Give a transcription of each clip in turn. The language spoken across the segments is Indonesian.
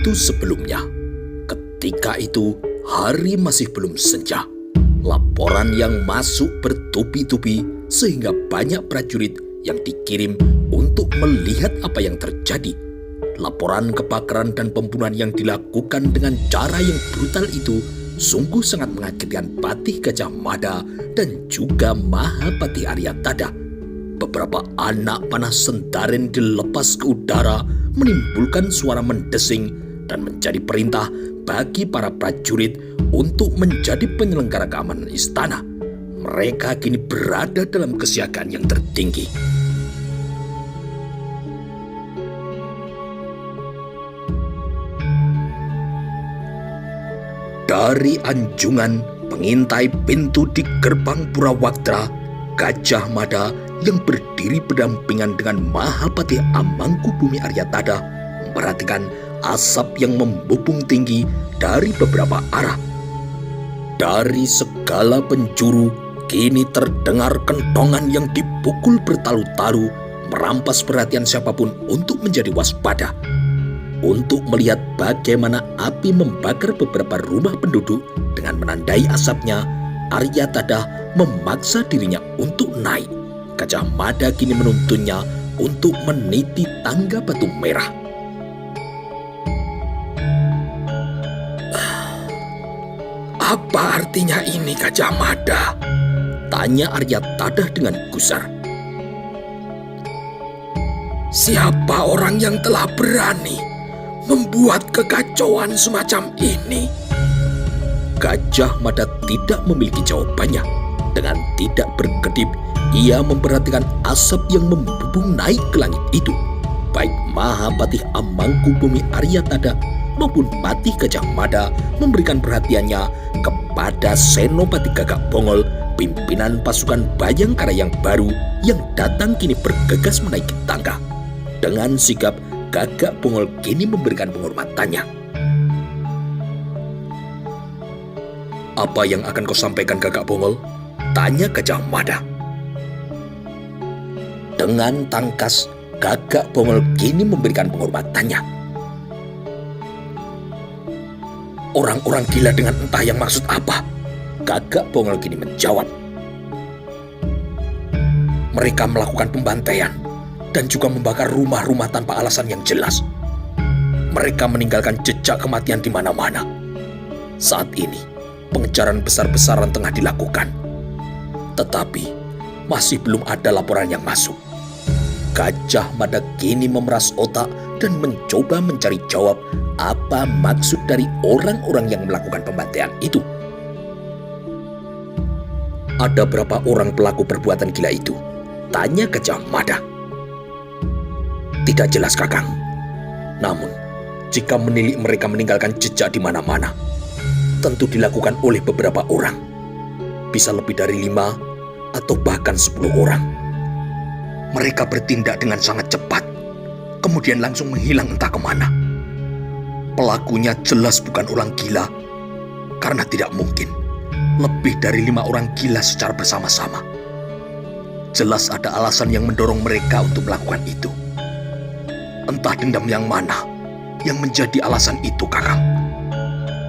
waktu sebelumnya. Ketika itu hari masih belum senja. Laporan yang masuk bertubi-tubi sehingga banyak prajurit yang dikirim untuk melihat apa yang terjadi. Laporan kebakaran dan pembunuhan yang dilakukan dengan cara yang brutal itu sungguh sangat mengagetkan Patih Gajah Mada dan juga Mahapati Aryatadha. Beberapa anak panah Sendaren dilepas ke udara menimbulkan suara mendesing dan menjadi perintah bagi para prajurit untuk menjadi penyelenggara keamanan istana. Mereka kini berada dalam kesiagaan yang tertinggi. Dari anjungan pengintai pintu di gerbang Purawaktra, Gajah Mada yang berdiri berdampingan dengan Mahapati Amangkubumi Aryatadha memperhatikan asap yang membubung tinggi dari beberapa arah. Dari segala penjuru kini terdengar kentongan yang dipukul bertalu-talu, merampas perhatian siapapun untuk menjadi waspada. Untuk melihat bagaimana api membakar beberapa rumah penduduk dengan menandai asapnya, Aryatadha memaksa dirinya untuk naik. Gajah Mada kini menuntunnya untuk meniti tangga batu merah. "Apa artinya ini, Gajah Mada?" tanya Aryatadha dengan gusar. "Siapa orang yang telah berani membuat kekacauan semacam ini?" Gajah Mada tidak memiliki jawabannya. Dengan tidak berkedip, ia memperhatikan asap yang membubung naik ke langit itu. Baik Mahapati Amangkubumi Aryatadha maupun Patih Gajah Mada memberikan perhatiannya kepada Senopati Gagak Bongol, pimpinan pasukan Bayangkara yang baru yang datang kini bergegas menaiki tangga. Dengan sigap, Gagak Bongol kini memberikan penghormatannya. "Apa yang akan kau sampaikan, Gagak Bongol?" tanya Gajah Mada. Dengan tangkas, Gagak Bongol kini memberikan penghormatannya. "Orang-orang gila dengan entah yang maksud apa?" Gagak Bongol kini menjawab. "Mereka melakukan pembantaian dan juga membakar rumah-rumah tanpa alasan yang jelas. Mereka meninggalkan jejak kematian di mana-mana. Saat ini, pengejaran besar-besaran tengah dilakukan. Tetapi, masih belum ada laporan yang masuk." Gajah Mada kini memeras otak dan mencoba mencari jawab apa maksud dari orang-orang yang melakukan pembantaian itu. "Ada berapa orang pelaku perbuatan gila itu?" tanya Gajah Mada. "Tidak jelas, Kakang. Namun, jika menilik mereka meninggalkan jejak di mana-mana, tentu dilakukan oleh beberapa orang. Bisa lebih dari 5 atau bahkan 10 orang. Mereka bertindak dengan sangat cepat, kemudian langsung menghilang entah kemana. Pelakunya jelas bukan orang gila, karena tidak mungkin lebih dari 5 orang gila secara bersama-sama. Jelas ada alasan yang mendorong mereka untuk melakukan itu. Entah dendam yang mana yang menjadi alasan itu, Kakang."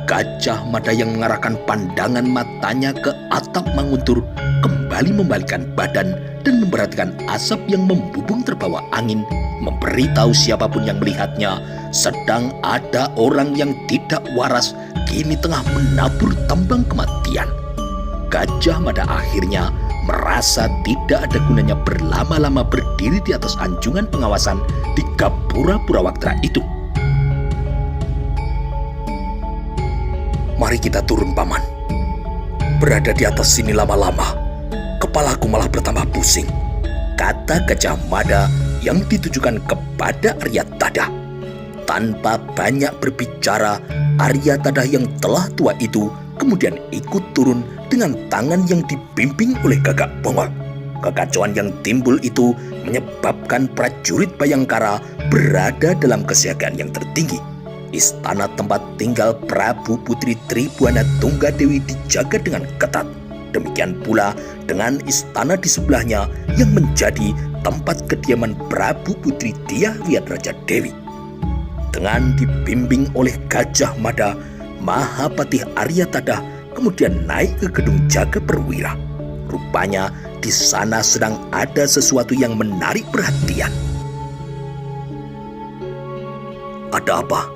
Gajah Mada yang mengarahkan pandangan matanya ke atap Manguntur kembali membalikkan badan dan memperhatikan asap yang membubung terbawa angin, memberitahu siapapun yang melihatnya sedang ada orang yang tidak waras kini tengah menabur tambang kematian. Gajah Mada akhirnya merasa tidak ada gunanya berlama-lama berdiri di atas anjungan pengawasan di Gapura Purawaktra itu. "Mari kita turun, Paman. Berada di atas sini lama-lama, kepalaku malah bertambah pusing," kata Gajah Mada yang ditujukan kepada Aryatadha. Tanpa banyak berbicara, Aryatadha yang telah tua itu kemudian ikut turun dengan tangan yang dibimbing oleh Gagak Bongol. Kekacauan yang timbul itu menyebabkan prajurit Bayangkara berada dalam kesiagaan yang tertinggi. Istana tempat tinggal Prabu Putri Tribuana Tunggadewi dijaga dengan ketat. Demikian pula dengan istana di sebelahnya yang menjadi tempat kediaman Prabu Putri Dyah Wiyatraja Dewi. Dengan dibimbing oleh Gajah Mada, Mahapatih Aryatada kemudian naik ke gedung jaga perwira. Rupanya di sana sedang ada sesuatu yang menarik perhatian. "Ada apa?"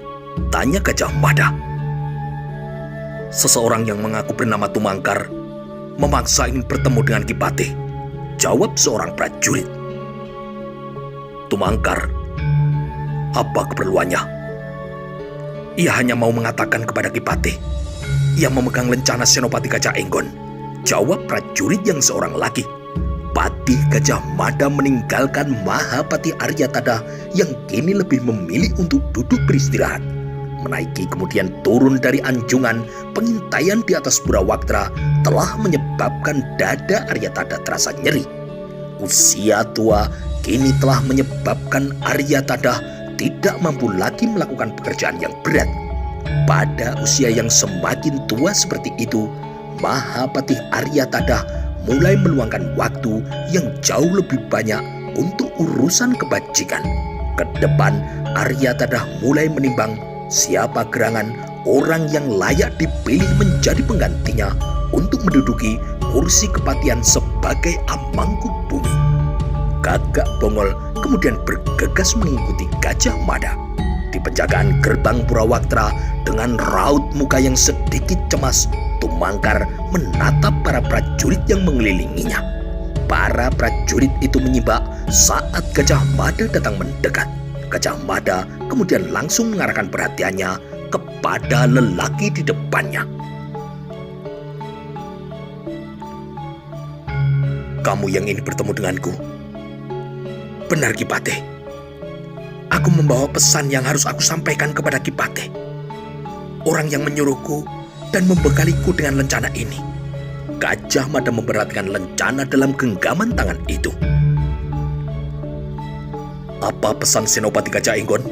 tanya Gajah Mada. "Seseorang yang mengaku bernama Tumangkar memaksa ingin bertemu dengan Ki Patih," jawab seorang prajurit. "Tumangkar, apa keperluannya?" "Ia hanya mau mengatakan kepada Ki Patih, ia memegang lencana Senopati Gajah Enggon," jawab prajurit yang seorang lagi. Patih Gajah Mada meninggalkan Mahapatih Aryatada yang kini lebih memilih untuk duduk beristirahat. Menaiki kemudian turun dari anjungan, pengintaian di atas Purawaktra telah menyebabkan dada Aryatada terasa nyeri. Usia tua kini telah menyebabkan Aryatada tidak mampu lagi melakukan pekerjaan yang berat. Pada usia yang semakin tua seperti itu, Mahapatih Aryatada mulai meluangkan waktu yang jauh lebih banyak untuk urusan kebajikan. Ke depan, Aryatada mulai menimbang siapa gerangan orang yang layak dipilih menjadi penggantinya untuk menduduki kursi kepatihan sebagai amangku bumi. Gagak Bongol kemudian bergegas mengikuti Gajah Mada. Di penjagaan gerbang Purawaktra dengan raut muka yang sedikit cemas, Tumangkar menatap para prajurit yang mengelilinginya. Para prajurit itu menyimak saat Gajah Mada datang mendekat. Gajah Mada kemudian langsung mengarahkan perhatiannya kepada lelaki di depannya. "Kamu yang ingin bertemu denganku?" "Benar, Ki Patih. Aku membawa pesan yang harus aku sampaikan kepada Ki Patih. Orang yang menyuruhku dan membekaliku dengan lencana ini." Gajah Mada memperhatikan lencana dalam genggaman tangan itu. "Apa pesan Senopati Gajah Enggon?"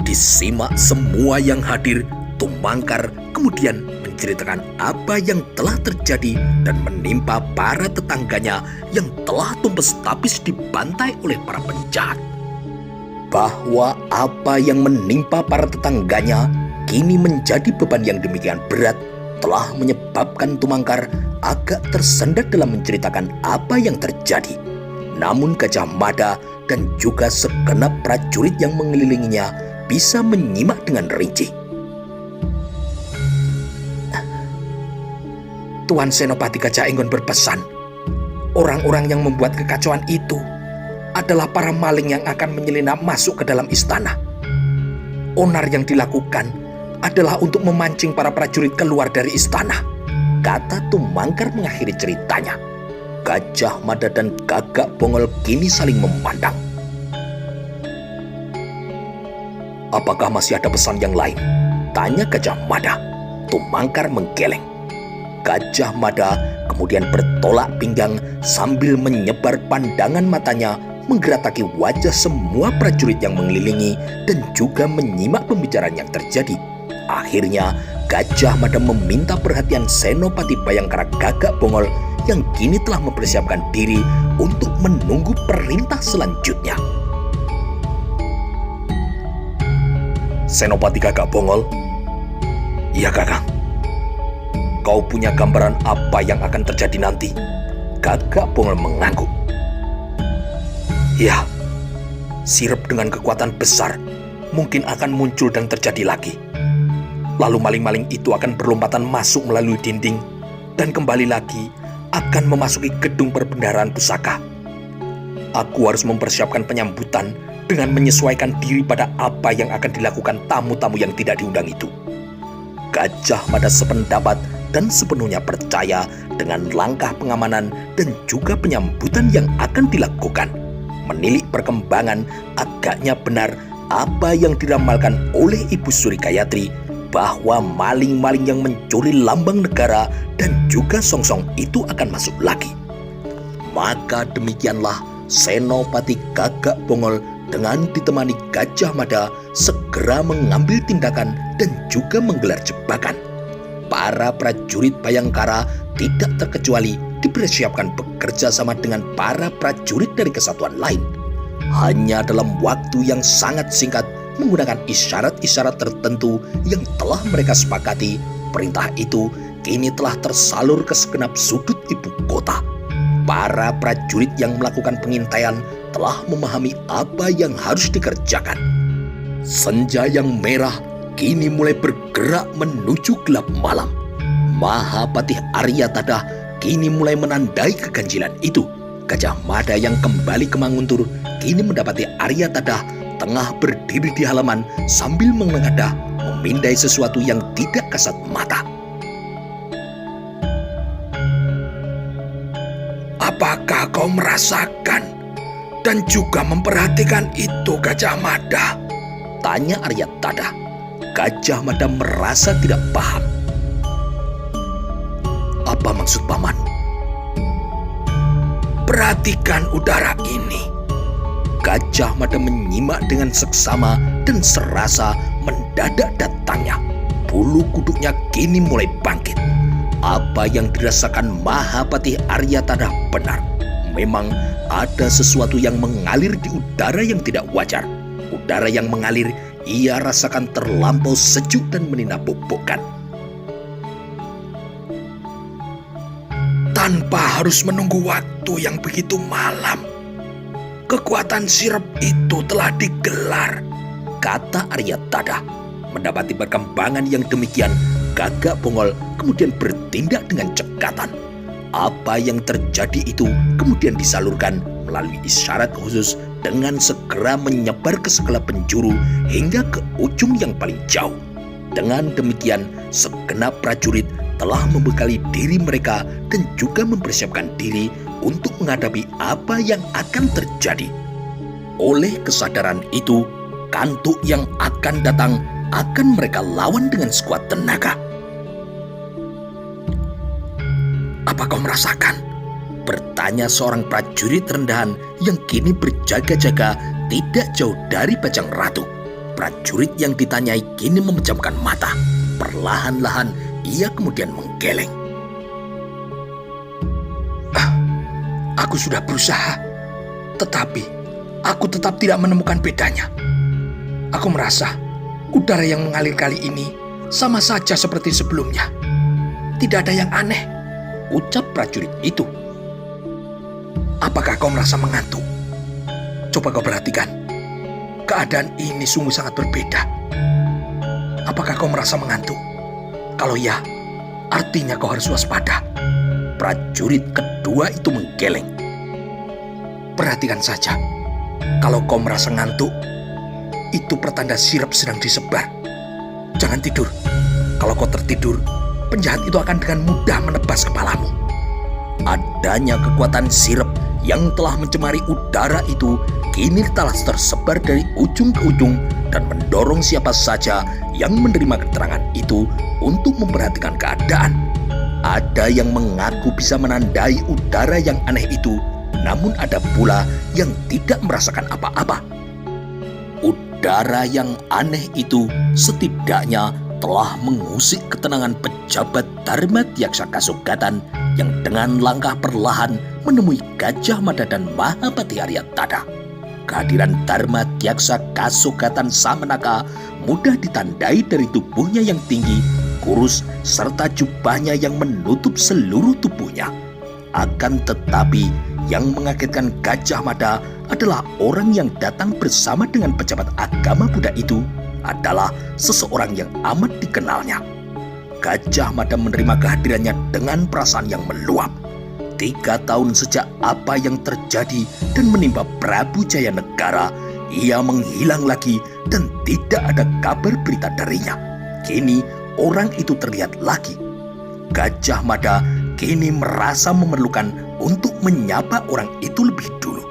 Disimak semua yang hadir. Tumangkar kemudian menceritakan apa yang telah terjadi dan menimpa para tetangganya yang telah tumpes tapis dibantai oleh para penjahat. Bahwa apa yang menimpa para tetangganya kini menjadi beban yang demikian berat telah menyebabkan Tumangkar agak tersendat dalam menceritakan apa yang terjadi. Namun Gajah Mada dan juga segenap prajurit yang mengelilinginya bisa menyimak dengan rinci. "Tuan Senopati Gajah Enggon berpesan, orang-orang yang membuat kekacauan itu adalah para maling yang akan menyelinap masuk ke dalam istana. Onar yang dilakukan adalah untuk memancing para prajurit keluar dari istana," kata Tumangkar mengakhiri ceritanya. Gajah Mada dan Gagak Bongol kini saling memandang. "Apakah masih ada pesan yang lain?" tanya Gajah Mada. Tumangkar menggeleng. Gajah Mada kemudian bertolak pinggang sambil menyebar pandangan matanya menggerataki wajah semua prajurit yang mengelilingi dan juga menyimak pembicaraan yang terjadi. Akhirnya Gajah Mada meminta perhatian Senopati Bayangkara Gagak Bongol yang kini telah mempersiapkan diri untuk menunggu perintah selanjutnya. "Senopati Gagak Bongol?" "Iya, Kakang." "Kau punya gambaran apa yang akan terjadi nanti?" Gagak Bongol mengangguk. "Ya, sirep dengan kekuatan besar mungkin akan muncul dan terjadi lagi. Lalu maling-maling itu akan berlompatan masuk melalui dinding dan kembali lagi akan memasuki gedung perbendaharaan pusaka. Aku harus mempersiapkan penyambutan dengan menyesuaikan diri pada apa yang akan dilakukan tamu-tamu yang tidak diundang itu." Gajah Mada sependapat dan sepenuhnya percaya dengan langkah pengamanan dan juga penyambutan yang akan dilakukan. Menilik perkembangan, agaknya benar apa yang diramalkan oleh Ibu Suri Gayatri bahwa maling-maling yang mencuri lambang negara dan juga songsong itu akan masuk lagi. Maka demikianlah Senopati Gagak Bongol dengan ditemani Gajah Mada segera mengambil tindakan dan juga menggelar jebakan. Para prajurit Bayangkara tidak terkecuali dipersiapkan bekerja sama dengan para prajurit dari kesatuan lain. Hanya dalam waktu yang sangat singkat, menggunakan isyarat-isyarat tertentu yang telah mereka sepakati. Perintah itu kini telah tersalur ke segenap sudut ibu kota. Para prajurit yang melakukan pengintaian telah memahami apa yang harus dikerjakan. Senja yang merah kini mulai bergerak menuju gelap malam. Mahapatih Aryatadha kini mulai menandai keganjilan itu. Gajah Mada yang kembali ke Manguntur kini mendapati Aryatadha tengah berdiri di halaman sambil menengadah memindai sesuatu yang tidak kasat mata. Apakah kau merasakan dan juga memperhatikan itu, Gajah Mada? Tanya Aryatadha. Gajah Mada merasa tidak paham. Apa maksud paman? Perhatikan udara ini. Gajah Mada menyimak dengan seksama dan serasa mendadak datangnya. Bulu kuduknya kini mulai bangkit. Apa yang dirasakan Mahapatih Aryatadha benar. Memang ada sesuatu yang mengalir di udara yang tidak wajar. Udara yang mengalir ia rasakan terlampau sejuk dan meninabobokan. Tanpa harus menunggu waktu yang begitu malam, kekuatan sirep itu telah digelar, kata Aryatadha. Mendapati perkembangan yang demikian, Gagak Bongol kemudian bertindak dengan cekatan. Apa yang terjadi itu kemudian disalurkan melalui isyarat khusus dengan segera menyebar ke segala penjuru hingga ke ujung yang paling jauh. Dengan demikian, segenap prajurit telah membekali diri mereka dan juga mempersiapkan diri untuk menghadapi apa yang akan terjadi. Oleh kesadaran itu, kantuk yang akan datang akan mereka lawan dengan sekuat tenaga. Apa kau merasakan? Bertanya seorang prajurit rendahan yang kini berjaga-jaga tidak jauh dari Bajang Ratu. Prajurit yang ditanyai kini memejamkan mata. Perlahan-lahan ia kemudian menggeleng. Aku sudah berusaha, tetapi aku tetap tidak menemukan bedanya. Aku merasa udara yang mengalir kali ini sama saja seperti sebelumnya. Tidak ada yang aneh, ucap prajurit itu. Apakah kau merasa mengantuk? Coba kau perhatikan. Keadaan ini sungguh sangat berbeda. Apakah kau merasa mengantuk? Kalau ya, artinya kau harus waspada. Prajurit kedua itu menggeleng. Perhatikan saja. Kalau kau merasa ngantuk, itu pertanda sirap sedang disebar. Jangan tidur. Kalau kau tertidur, penjahat itu akan dengan mudah menebas kepalamu. Adanya kekuatan sirap yang telah mencemari udara itu kini telah tersebar dari ujung ke ujung dan mendorong siapa saja yang menerima keterangan itu untuk memperhatikan keadaan. Ada yang mengaku bisa menandai udara yang aneh itu, namun ada pula yang tidak merasakan apa-apa. Udara yang aneh itu setidaknya telah mengusik ketenangan pejabat Dharma Tyaksa Kasugatan yang dengan langkah perlahan menemui Gajah Mada dan Mahapatih Aryatadha. Kehadiran Dharma Tyaksa Kasugatan Samanaka mudah ditandai dari tubuhnya yang tinggi, kurus, serta jubahnya yang menutup seluruh tubuhnya. Akan tetapi, yang mengagetkan Gajah Mada adalah orang yang datang bersama dengan pejabat agama Buddha itu adalah seseorang yang amat dikenalnya. Gajah Mada menerima kehadirannya dengan perasaan yang meluap. 3 tahun sejak apa yang terjadi dan menimpa Prabu Jayanegara, ia menghilang lagi dan tidak ada kabar berita darinya. Kini orang itu terlihat lagi. Gajah Mada kini merasa memerlukan untuk menyapa orang itu lebih dulu.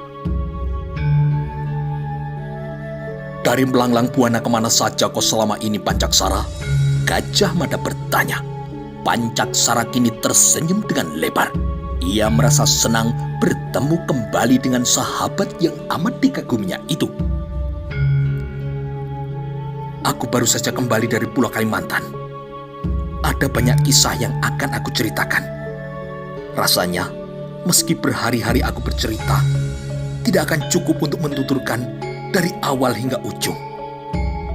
Dari melanglang buana kemana saja kau selama ini, Pancaksara? Gajah Mada bertanya. Pancaksara kini tersenyum dengan lebar. Ia merasa senang bertemu kembali dengan sahabat yang amat dikaguminya itu. Aku baru saja kembali dari Pulau Kalimantan. Ada banyak kisah yang akan aku ceritakan. Rasanya, meski berhari-hari aku bercerita, tidak akan cukup untuk menuturkan dari awal hingga ujung.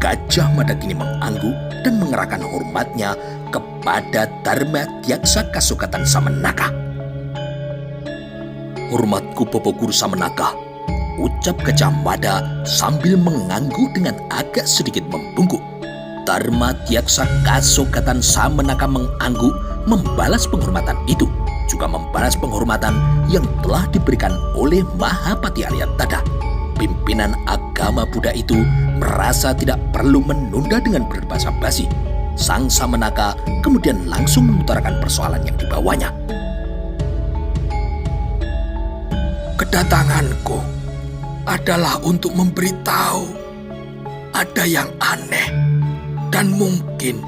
Gajah Mada kini mengangguk dan mengerahkan hormatnya kepada Dharma Dyaksa Kasukatan Samenaka. "Hormatku Bopo Guru Samenaka," ucap Gajah Mada sambil mengangguk dengan agak sedikit membungkuk. Dharma Dyaksa Kasukatan Samenaka mengangguk membalas penghormatan itu, juga membalas penghormatan yang telah diberikan oleh Mahapati Aryatada. Pimpinan agama Buddha itu merasa tidak perlu menunda dengan berbasa-basi. Sang Samenaka kemudian langsung mengutarakan persoalan yang dibawanya. "Kedatanganku adalah untuk memberitahu ada yang aneh dan mungkin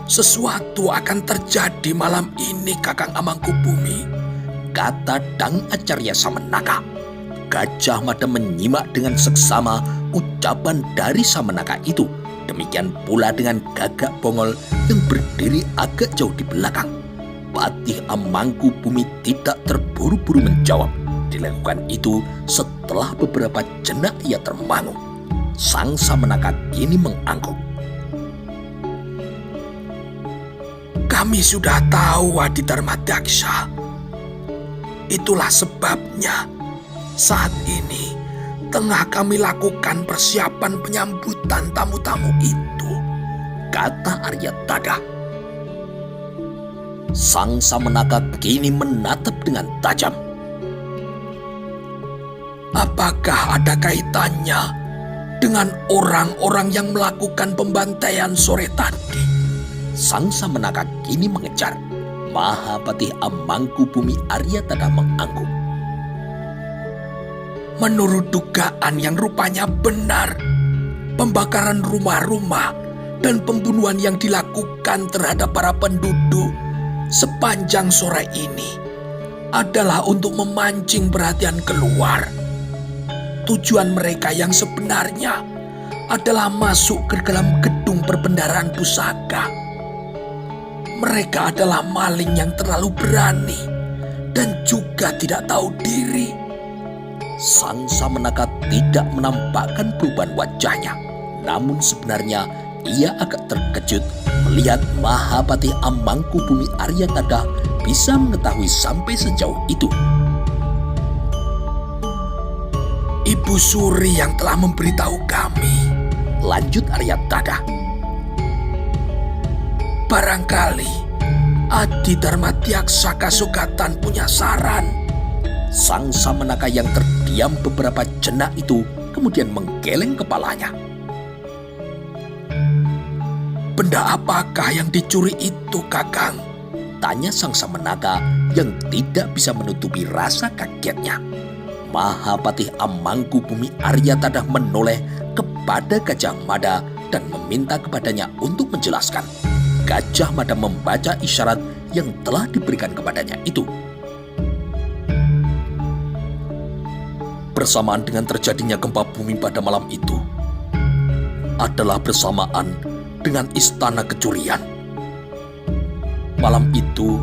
sesuatu akan terjadi malam ini, Kakang Amangkubumi," kata Dang Acarya Samenaka. Gajah Mada menyimak dengan seksama ucapan dari Samenaka itu. Demikian pula dengan Gagak Bongol yang berdiri agak jauh di belakang. Patih Amangkubumi tidak terburu-buru menjawab. Dilakukan itu setelah beberapa jenak ia termangu. Sang Samenaka kini mengangguk. "Kami sudah tahu Adi Dharma Daksa. Itulah sebabnya saat ini tengah kami lakukan persiapan penyambutan tamu-tamu itu," kata Aryatada. Sang Samenaka kini menatap dengan tajam. "Apakah ada kaitannya dengan orang-orang yang melakukan pembantaian sore tadi?" Sang Samenaka kini mengejar. Mahapati Amangkubumi Aryatada mengangguk. "Menurut dugaan yang rupanya benar, pembakaran rumah-rumah dan pembunuhan yang dilakukan terhadap para penduduk sepanjang sore ini adalah untuk memancing perhatian keluar. Tujuan mereka yang sebenarnya adalah masuk ke dalam gedung perbendaharaan pusaka. Mereka adalah maling yang terlalu berani dan juga tidak tahu diri." Sang Samenaka tidak menampakkan perubahan wajahnya. Namun sebenarnya ia agak terkejut melihat Mahapati Amangkubumi Aryatada bisa mengetahui sampai sejauh itu. "Ibu Suri yang telah memberitahu kami," lanjut Aryatada. "Barangkali Adi Dharma Dyaksa Kasukatan punya saran." Sang Samenaka yang terdiam beberapa jenak itu kemudian menggeleng kepalanya. "Benda apakah yang dicuri itu, Kakang?" tanya Sang Samenaka yang tidak bisa menutupi rasa kagetnya. Mahapati Amangkubumi Aryatada menoleh kepada Gajah Mada dan meminta kepadanya untuk menjelaskan. Gajah Mada membaca isyarat yang telah diberikan kepadanya itu. "Bersamaan dengan terjadinya gempa bumi pada malam itu adalah bersamaan dengan istana kecurian. Malam itu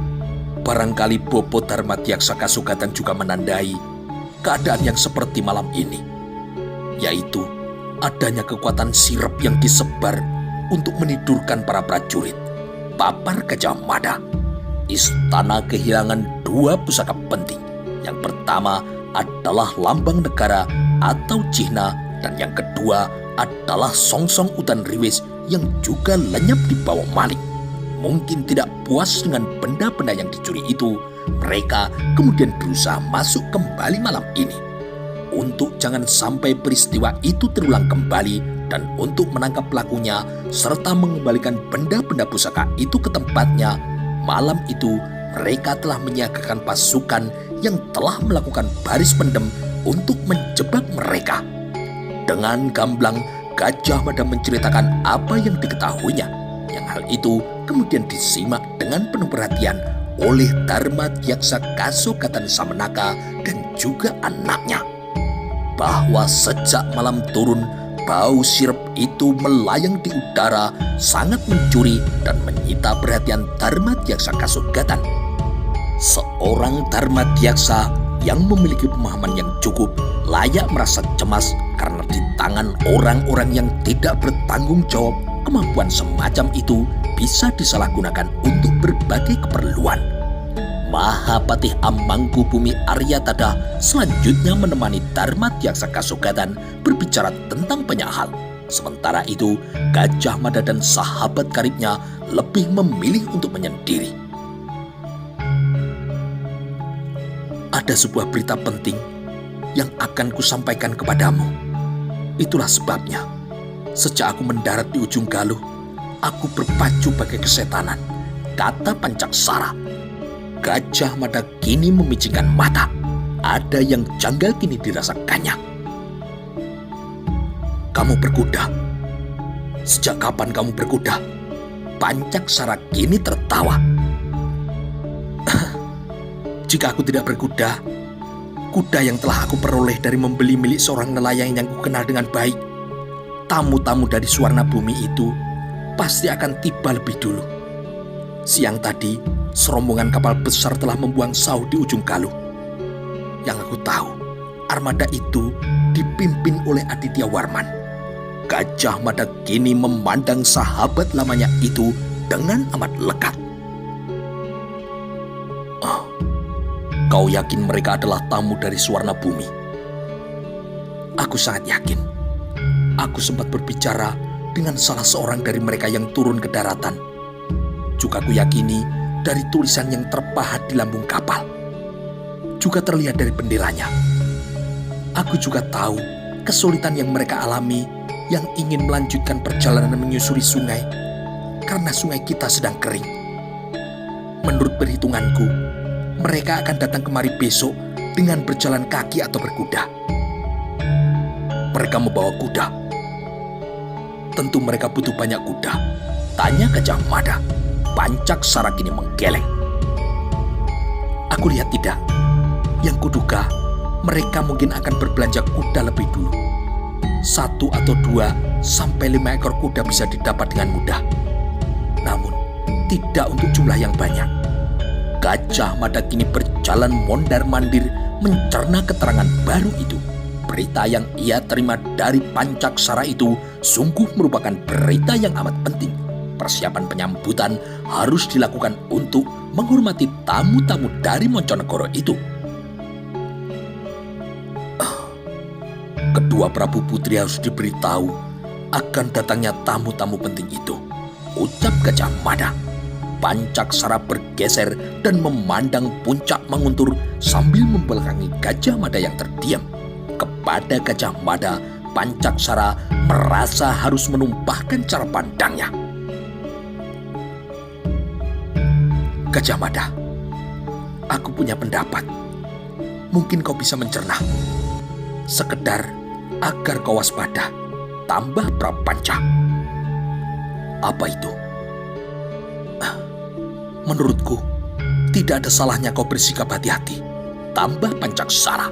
barangkali Bopo Dharma Dyaksa Kasukatan juga menandai keadaan yang seperti malam ini, yaitu adanya kekuatan sirap yang disebar untuk menidurkan para prajurit," papar Gajah Mada. "Istana kehilangan dua pusaka penting. Yang pertama adalah lambang negara atau cihna, dan yang kedua adalah songsong utan riwis yang juga lenyap di bawah maling. Mungkin tidak puas dengan benda-benda yang dicuri itu, mereka kemudian berusaha masuk kembali malam ini. Untuk jangan sampai peristiwa itu terulang kembali dan untuk menangkap pelakunya serta mengembalikan benda-benda pusaka itu ke tempatnya, malam itu mereka telah menyiagakan pasukan yang telah melakukan baris pendem untuk menjebak mereka." Dengan gamblang, Gajah Mada menceritakan apa yang diketahuinya, yang hal itu kemudian disimak dengan penuh perhatian oleh Dharma Dyaksa Kasukatan Samenaka dan juga anaknya. Bahwa sejak malam turun, bau sirup itu melayang di udara, sangat mencuri dan menyita perhatian Dharma Dyaksa Kasukatan. Seorang Dharma Dyaksa yang memiliki pemahaman yang cukup layak merasa cemas karena Di tangan orang-orang yang tidak bertanggung jawab, kemampuan semacam itu bisa disalahgunakan untuk berbagai keperluan. Mahapatih Amangkubumi Aryatada selanjutnya menemani Darmatyaksa Kasogatan berbicara tentang banyak hal. Sementara itu, Gajah Mada dan sahabat karibnya lebih memilih untuk menyendiri. Ada sebuah berita penting yang akan kusampaikan kepadamu. Itulah sebabnya, sejak aku mendarat di ujung Galuh, aku berpacu bagai kesetanan, kata Pancaksara. Gajah Mada kini memicingkan mata. Ada yang janggal kini dirasakannya. Kamu berkuda. Sejak kapan kamu berkuda? Pancaksara kini tertawa. Jika aku tidak berkuda, kuda yang telah aku peroleh dari membeli milik seorang nelayan yang kukenal dengan baik, tamu-tamu dari Suwarna Bumi itu pasti akan tiba lebih dulu. Siang tadi, serombongan kapal besar telah membuang sauh di ujung Galuh. Yang aku tahu, armada itu dipimpin oleh Aditya Warman. Gajah Mada kini memandang sahabat lamanya itu dengan amat lekat. Kau yakin mereka adalah tamu dari Suwarna Bumi? Aku sangat yakin. Aku sempat berbicara dengan salah seorang dari mereka yang turun ke daratan. Juga aku yakini dari tulisan yang terpahat di lambung kapal. Juga terlihat dari benderanya. Aku juga tahu kesulitan yang mereka alami yang ingin melanjutkan perjalanan menyusuri sungai karena sungai kita sedang kering. Menurut perhitunganku, mereka akan datang kemari besok dengan berjalan kaki atau berkuda. Mereka membawa kuda. Tentu mereka butuh banyak kuda, tanya Gajah Mada. Pancaksara kini menggeleng. Aku lihat tidak. Yang kuduga, mereka mungkin akan berbelanja kuda lebih dulu. 1 atau 2 sampai 5 ekor kuda bisa didapat dengan mudah. Namun, tidak untuk jumlah yang banyak. Gajah Mada kini berjalan mondar-mandir mencerna keterangan baru itu. Berita yang ia terima dari Pancaksara itu sungguh merupakan berita yang amat penting. Persiapan penyambutan harus dilakukan untuk menghormati tamu-tamu dari Monconegoro itu. Kedua Prabu Putri harus diberitahu akan datangnya tamu-tamu penting itu, ucap Gajah Mada. Pancaksara bergeser dan memandang puncak Manguntur sambil membelakangi Gajah Mada yang terdiam. Kepada Gajah Mada, Pancaksara merasa harus menumpahkan cara pandangnya. Gajah Mada, aku punya pendapat. Mungkin kau bisa mencerna. Sekedar agar kau waspada, tambah Prapanca. Apa itu? Menurutku, tidak ada salahnya kau bersikap hati-hati, tambah Pancaksara.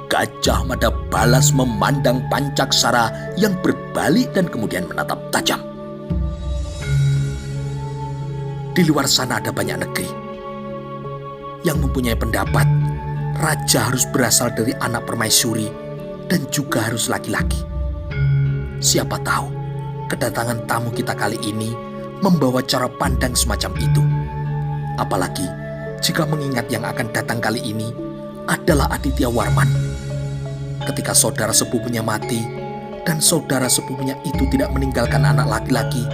Gajah Mada balas memandang Pancaksara yang berbalik dan kemudian menatap tajam. Di luar sana ada banyak negeri yang mempunyai pendapat raja harus berasal dari anak permaisuri dan juga harus laki-laki. Siapa tahu kedatangan tamu kita kali ini membawa cara pandang semacam itu. Apalagi jika mengingat yang akan datang kali ini adalah Aditya Warman. Ketika saudara sepupunya mati dan saudara sepupunya itu tidak meninggalkan anak laki-laki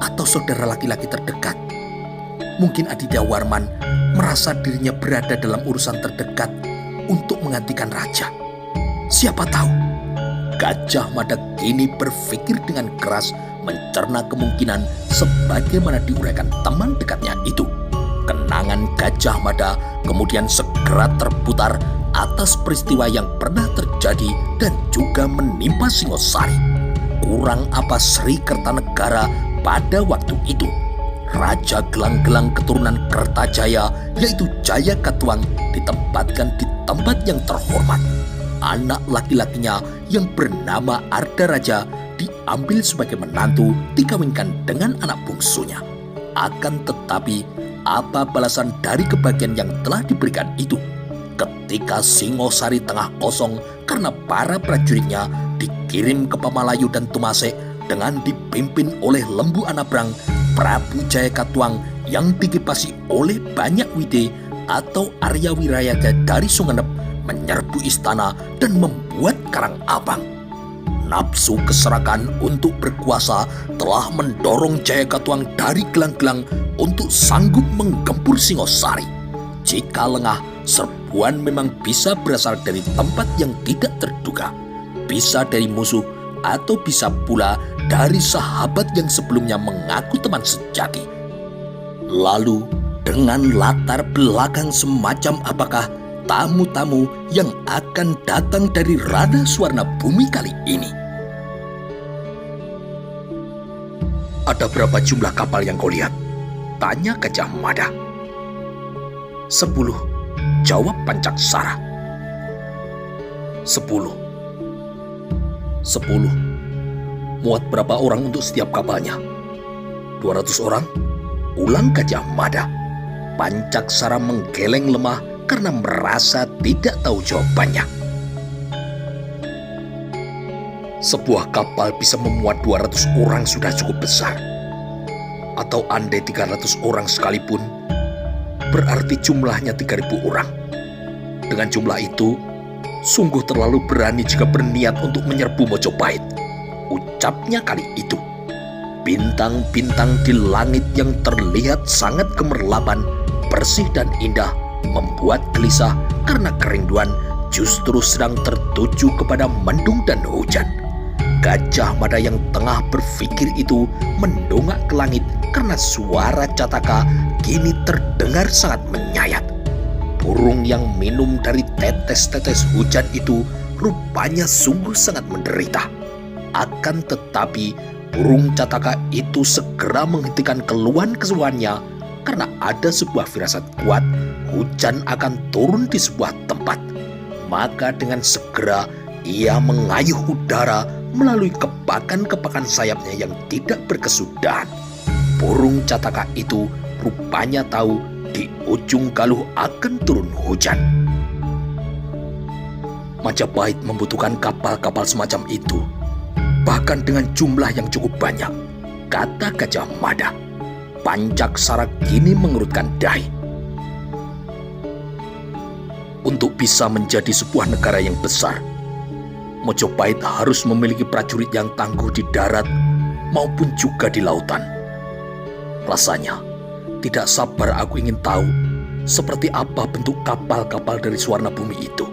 atau saudara laki-laki terdekat, mungkin Aditya Warman merasa dirinya berada dalam urusan terdekat untuk menggantikan raja. Siapa tahu? Gajah Mada kini berpikir dengan keras mencerna kemungkinan sebagaimana diuraikan teman dekatnya itu. Kenangan Gajah Mada kemudian segera terputar atas peristiwa yang pernah terjadi dan juga menimpa Singosari. Kurang apa Sri Kertanegara pada waktu itu. Raja gelang-gelang keturunan Kertajaya yaitu Jaya Katuang ditempatkan di tempat yang terhormat. Anak laki-lakinya yang bernama Arda Raja diambil sebagai menantu dikawinkan dengan anak bungsunya. Akan tetapi, apa balasan dari kebahagiaan yang telah diberikan itu? Ketika Singosari tengah kosong karena para prajuritnya dikirim ke Pamalayu dan Tumasek dengan dipimpin oleh Lembu Anabrang, Prabu Jaya Katuang yang dikipasi oleh banyak wide atau Arya Wirayada dari Sumenep menyerbu istana dan membuat Karang Abang. Nafsu keserakan untuk berkuasa telah mendorong Jaya Katuang dari gelang-gelang untuk sanggup menggempur Singosari. Jika lengah, serbuan memang bisa berasal dari tempat yang tidak terduga. Bisa dari musuh atau bisa pula dari sahabat yang sebelumnya mengaku teman sejati. Lalu, dengan latar belakang semacam apakah tamu-tamu yang akan datang dari Rana Swarna Bumi kali ini? Ada berapa jumlah kapal yang kau lihat? Tanya Gajah Mada. 10, jawab Pancaksara. 10. Muat berapa orang untuk setiap kapalnya? 200 orang? Ulang Gajah Mada. Pancaksara menggeleng lemah karena merasa tidak tahu jawabannya. Sebuah kapal bisa memuat 200 orang sudah cukup besar. Atau andai 300 orang sekalipun, berarti jumlahnya 3.000 orang. Dengan jumlah itu, sungguh terlalu berani jika berniat untuk menyerbu Mojopahit. Ucapnya kali itu. Bintang-bintang di langit yang terlihat sangat gemerlapan, bersih dan indah, membuat gelisah karena kerinduan justru sedang tertuju kepada mendung dan hujan. Gajah Mada yang tengah berpikir itu mendongak ke langit karena suara Cataka kini terdengar sangat menyayat. Burung yang minum dari tetes-tetes hujan itu rupanya sungguh sangat menderita. Akan tetapi burung Cataka itu segera menghentikan keluhan-keluhannya karena ada sebuah firasat kuat hujan akan turun di sebuah tempat. Maka dengan segera ia mengayuh udara melalui kepakan-kepakan sayapnya yang tidak berkesudahan. Burung Cataka itu rupanya tahu di ujung Galuh akan turun hujan. Majapahit membutuhkan kapal-kapal semacam itu, bahkan dengan jumlah yang cukup banyak, kata Gajah Mada. Pancaksara kini mengerutkan dahi. Untuk bisa menjadi sebuah negara yang besar, Mojopahit harus memiliki prajurit yang tangguh di darat maupun juga di lautan. Rasanya, tidak sabar aku ingin tahu seperti apa bentuk kapal-kapal dari Swarna Bumi itu.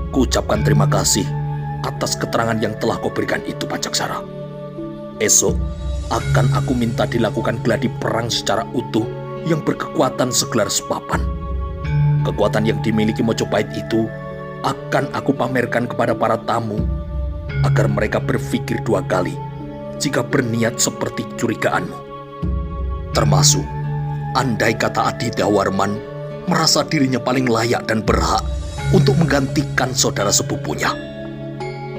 Kuucapkan terima kasih atas keterangan yang telah kau berikan itu, Pancaksara. Esok akan aku minta dilakukan gladi perang secara utuh yang berkekuatan segelar sepapan. Kekuatan yang dimiliki Mojopahit itu akan aku pamerkan kepada para tamu agar mereka berpikir 2 kali jika berniat seperti curigaanmu. Termasuk andai kata Adityawarman merasa dirinya paling layak dan berhak untuk menggantikan saudara sepupunya.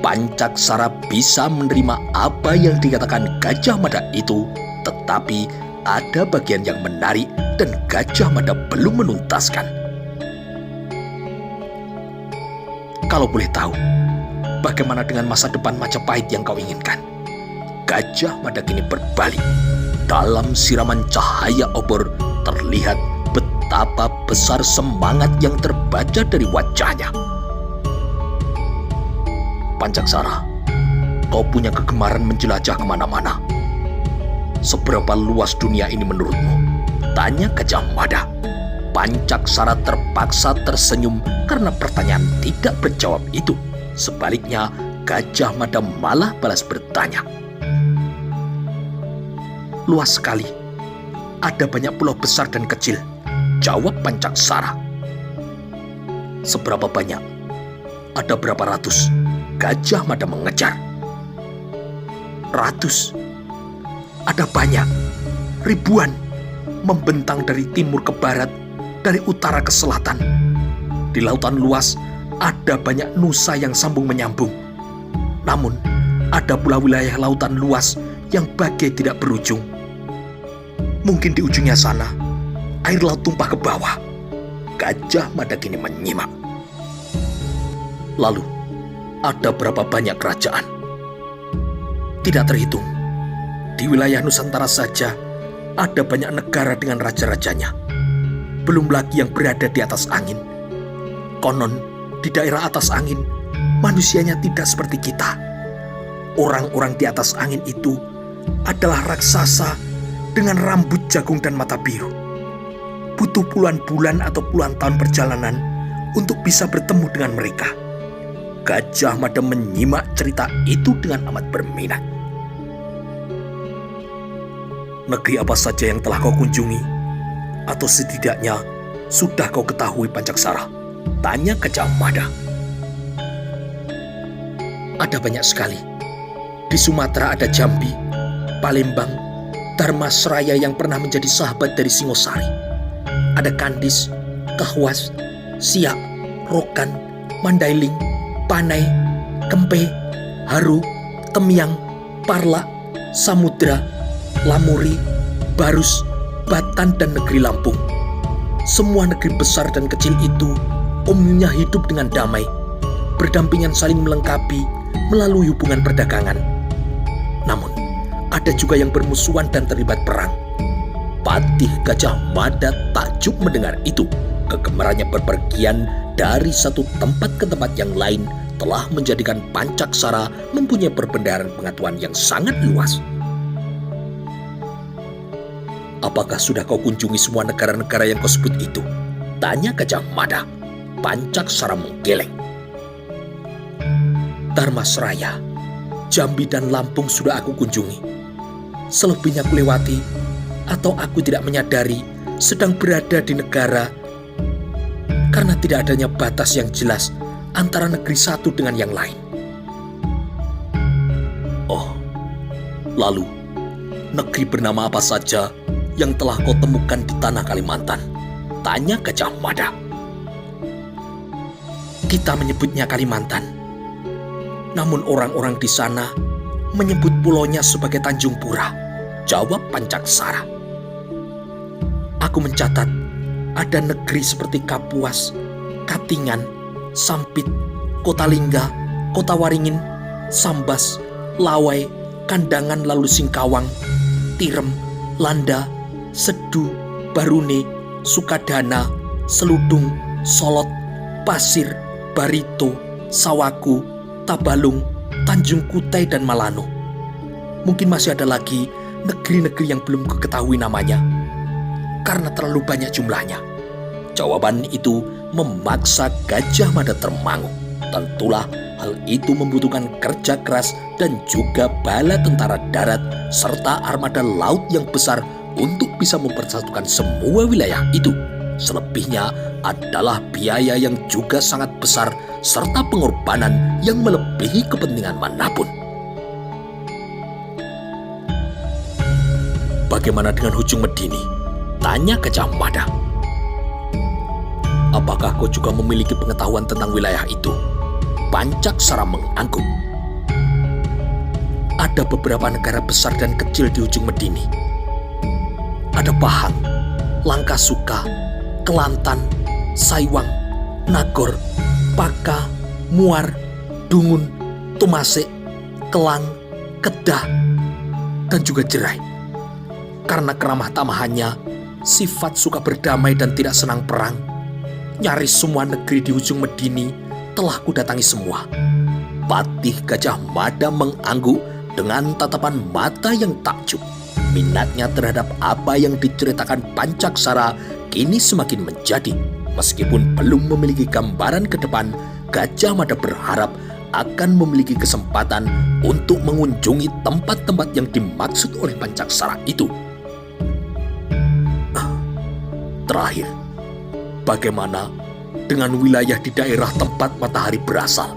Pancaksara bisa menerima apa yang dikatakan Gajah Mada itu, tetapi ada bagian yang menarik dan Gajah Mada belum menuntaskan. Kalau boleh tahu, bagaimana dengan masa depan Majapahit yang kau inginkan? Gajah Mada kini berbalik. Dalam siraman cahaya obor terlihat betapa besar semangat yang terbaca dari wajahnya. Pancaksara, kau punya kegemaran menjelajah kemana-mana. Seberapa luas dunia ini menurutmu? Tanya Gajah Mada. Pancaksara terpaksa tersenyum karena pertanyaan tidak berjawab itu. Sebaliknya, Gajah Mada malah balas bertanya. Luas sekali. Ada banyak pulau besar dan kecil, jawab Pancaksara. Seberapa banyak? Ada berapa ratus? Gajah Mada mengejar. Ratus. Ada banyak. Ribuan. Membentang dari timur ke barat, dari utara ke selatan. Di lautan luas ada banyak nusa yang sambung menyambung. Namun ada pula wilayah lautan luas yang bagai tidak berujung. Mungkin di ujungnya sana air laut tumpah ke bawah. Gajah Mada kini menyimak. Lalu ada berapa banyak kerajaan? Tidak terhitung. Di wilayah Nusantara saja ada banyak negara dengan raja-rajanya. Belum lagi yang berada di atas angin. Konon, di daerah atas angin, manusianya tidak seperti kita. Orang-orang di atas angin itu adalah raksasa dengan rambut jagung dan mata biru. Butuh puluhan bulan atau puluhan tahun perjalanan untuk bisa bertemu dengan mereka. Gajah Mada menyimak cerita itu dengan amat berminat. Negeri apa saja yang telah kau kunjungi? Atau setidaknya sudah kau ketahui Pancaksara? Tanya Gajah Mada. Ada banyak sekali. Di Sumatera ada Jambi, Palembang, Dharmasraya yang pernah menjadi sahabat dari Singosari. Ada Kandis, Kahuas, Siak, Rokan, Mandailing, Panai, Kempe, Haru, Temyang, Parla, Samudra, Lamuri, Barus, Batan, dan negeri Lampung. Semua negeri besar dan kecil itu umumnya hidup dengan damai, berdampingan saling melengkapi melalui hubungan perdagangan. Namun, ada juga yang bermusuhan dan terlibat perang. Patih Gajah Mada takjub mendengar itu. Kegemarannya berpergian dari satu tempat ke tempat yang lain telah menjadikan Pancaksara mempunyai perbendaharaan pengetahuan yang sangat luas. Apakah sudah kau kunjungi semua negara-negara yang kau sebut itu? Tanya Gajah Mada. Pancaksara menggeleng. Dharmasraya, Jambi, dan Lampung sudah aku kunjungi. Selebihnya aku lewati, atau aku tidak menyadari sedang berada di negara karena tidak adanya batas yang jelas antara negeri satu dengan yang lain. Oh, lalu negeri bernama apa saja yang telah kau temukan di tanah Kalimantan? Tanya Gajah Mada. Kita menyebutnya Kalimantan. Namun orang-orang di sana menyebut pulaunya sebagai Tanjung Pura. Jawab Pancaksara. Aku mencatat ada negeri seperti Kapuas, Katingan, Sampit, Kota Lingga, Kota Waringin, Sambas, Lawai, Kandangan, lalu Singkawang, Tirem, Landa, Sedu, Barune, Sukadana, Seludung, Solot, Pasir, Barito, Sawaku, Tabalung, Tanjung Kutai, dan Malano. Mungkin masih ada lagi negeri-negeri yang belum kuketahui namanya karena terlalu banyak jumlahnya. Jawaban itu memaksa Gajah Mada termangu. Tentulah hal itu membutuhkan kerja keras dan juga bala tentara darat serta armada laut yang besar untuk bisa mempersatukan semua wilayah itu. Selebihnya adalah biaya yang juga sangat besar serta pengorbanan yang melebihi kepentingan manapun. Bagaimana dengan Hujung Medini? Tanya Gajah Mada. Apakah kau juga memiliki pengetahuan tentang wilayah itu? Pancaksara mengangguk. Ada beberapa negara besar dan kecil di Ujung Medini. Ada Pahang, Langkasuka, Kelantan, Saiwang, Nagor, Paka, Muar, Dungun, Tumasek, Kelang, Kedah, dan juga Jerai. Karena keramah tamahannya, sifat suka berdamai dan tidak senang perang, nyaris semua negeri di Ujung Medini telah kudatangi semua. Patih Gajah Mada mengangguk dengan tatapan mata yang takjub. Minatnya terhadap apa yang diceritakan Pancaksara kini semakin menjadi. Meskipun belum memiliki gambaran ke depan, Gajah Mada berharap akan memiliki kesempatan untuk mengunjungi tempat-tempat yang dimaksud oleh Pancaksara itu. Terakhir, bagaimana dengan wilayah di daerah tempat matahari berasal?